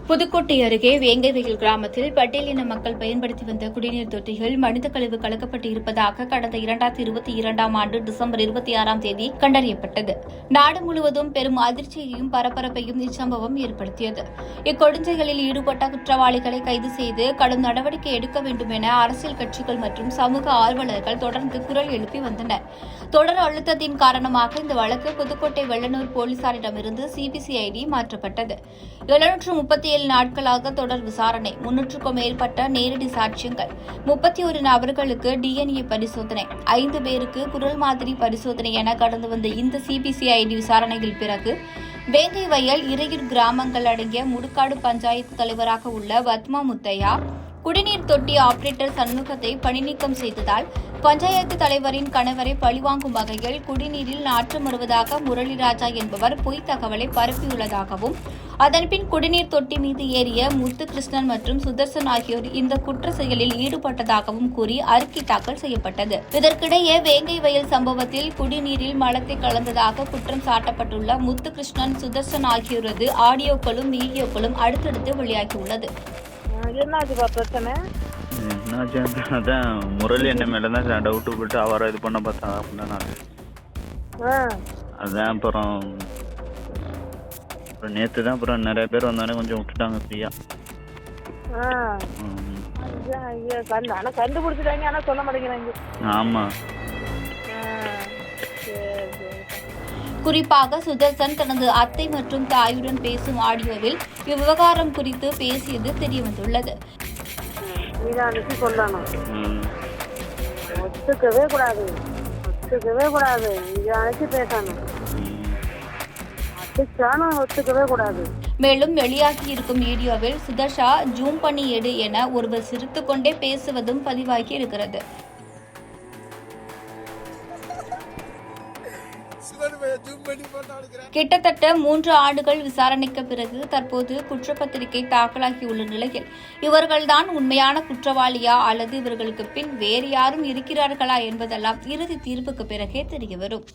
புதுக்கோட்டை அருகே வேங்கைவயல் கிராமத்தில் பட்டியலின மக்கள் பயன்படுத்தி வந்த குடிநீர் தொட்டிகள் மனித கழிவு கலக்கப்பட்டு இருப்பதாக கடந்த 2022ஆம் ஆண்டு டிசம்பர் 26ஆம் தேதி கண்டறியப்பட்டது. நாடு முழுவதும் பெரும் அதிர்ச்சியையும் பரபரப்பையும் இச்சம்பவம் ஏற்படுத்தியது. இக்கொடுஞ்செயலில் ஈடுபட்ட குற்றவாளிகளை கைது செய்து கடும் நடவடிக்கை எடுக்க வேண்டும் என அரசியல் கட்சிகள் மற்றும் சமூக ஆர்வலர்கள் தொடர்ந்து குரல் எழுப்பி வந்தனர். தொடர் அழுத்தத்தின் காரணமாக இந்த வழக்கு புதுக்கோட்டை வெள்ளனூர் போலீசாரிடமிருந்து சிபிசிஐடி மாற்றப்பட்டது. 737 நாட்களாக தொடர் விசாரணை, 300க்கும் மேற்பட்ட நேரடி சாட்சியங்கள், 31 நபர்களுக்கு டிஎன்ஏ பரிசோதனை, 5 பேருக்கு குரல் மாதிரி பரிசோதனை என கடந்து வந்த இந்த சிபிசிஐடி விசாரணையில் பிறகு வேங்கைவயல் இறையூர் கிராமங்கள் அடங்கிய முடுக்காடு பஞ்சாயத்து தலைவராக உள்ள பத்மா முத்தையா குடிநீர் தொட்டி ஆபரேட்டர் சண்முகத்தை பணிநீக்கம் செய்ததால் பஞ்சாயத்து தலைவரின் கணவரை பழிவாங்கும் வகையில் குடிநீரில் நாற்றம் வருவதாக முரளிராஜா என்பவர் பொய் தகவலை பரப்பியுள்ளதாகவும், அதன்பின் குடிநீர் தொட்டி மீது ஏறிய முத்துகிருஷ்ணன் மற்றும் சுதர்சன் ஆகியோர் இந்த குற்ற செயலில் ஈடுபட்டதாகவும் கூறி அறிக்கை தாக்கல் செய்யப்பட்டது. இதற்கிடையே வேங்கைவயல் சம்பவத்தில் குடிநீரில் மலத்தை கலந்ததாக குற்றம் சாட்டப்பட்டுள்ள முத்துகிருஷ்ணன், சுதர்சன் ஆகியோரது ஆடியோக்களும் வீடியோக்களும் அடுத்தடுத்து வெளியாகியுள்ளது. என்னாச்சுப்பா பிரச்சனை? என்னாச்சு அதான் முரளி என்ன மேலதான் டவுட்டு போட்டு அவரை இது பண்ண பார்த்தாங்க அப்படின்னா அதான் அப்புறம் நேற்று தான் அப்புறம் நிறைய பேர் வந்தானே கொஞ்சம் விட்டுட்டாங்க ஃப்ரீயா. ஆனா கண்டுபிடிச்சிட்டாங்க, ஆனா சொல்ல மாட்டேங்கிறாங்க. ஆமா, குறிப்பாக சுதர்சன் தனது அத்தை மற்றும் தாயுடன் பேசும் ஆடியோவில் இவ்விவகாரம் குறித்து பேசியது தெரியவந்துள்ளது. ஒத்துக்கவே கூடாது, ஒத்துக்கவே கூடாது, இதை அழைச்சி பேசணும், ஒத்துக்கவே கூடாது. மேலும் வெளியாகியிருக்கும் வீடியோவில் சுதர்ஷா ஜூம் பண்ணி எடு என ஒருவர் சிரித்துக்கொண்டே பேசுவதும் பதிவாகி இருக்கிறது. கிட்டத்தட்ட 3 ஆண்டுகள் விசாரணைக்கு பிறகு தற்போது குற்றப்பத்திரிகை தாக்கலாகியுள்ள நிலையில் இவர்கள்தான் உண்மையான குற்றவாளியா அல்லது இவர்களுக்கு பின் வேறு யாரும் இருக்கிறார்களா என்பதெல்லாம் இறுதி தீர்ப்புக்கு பிறகே தெரியவரும்.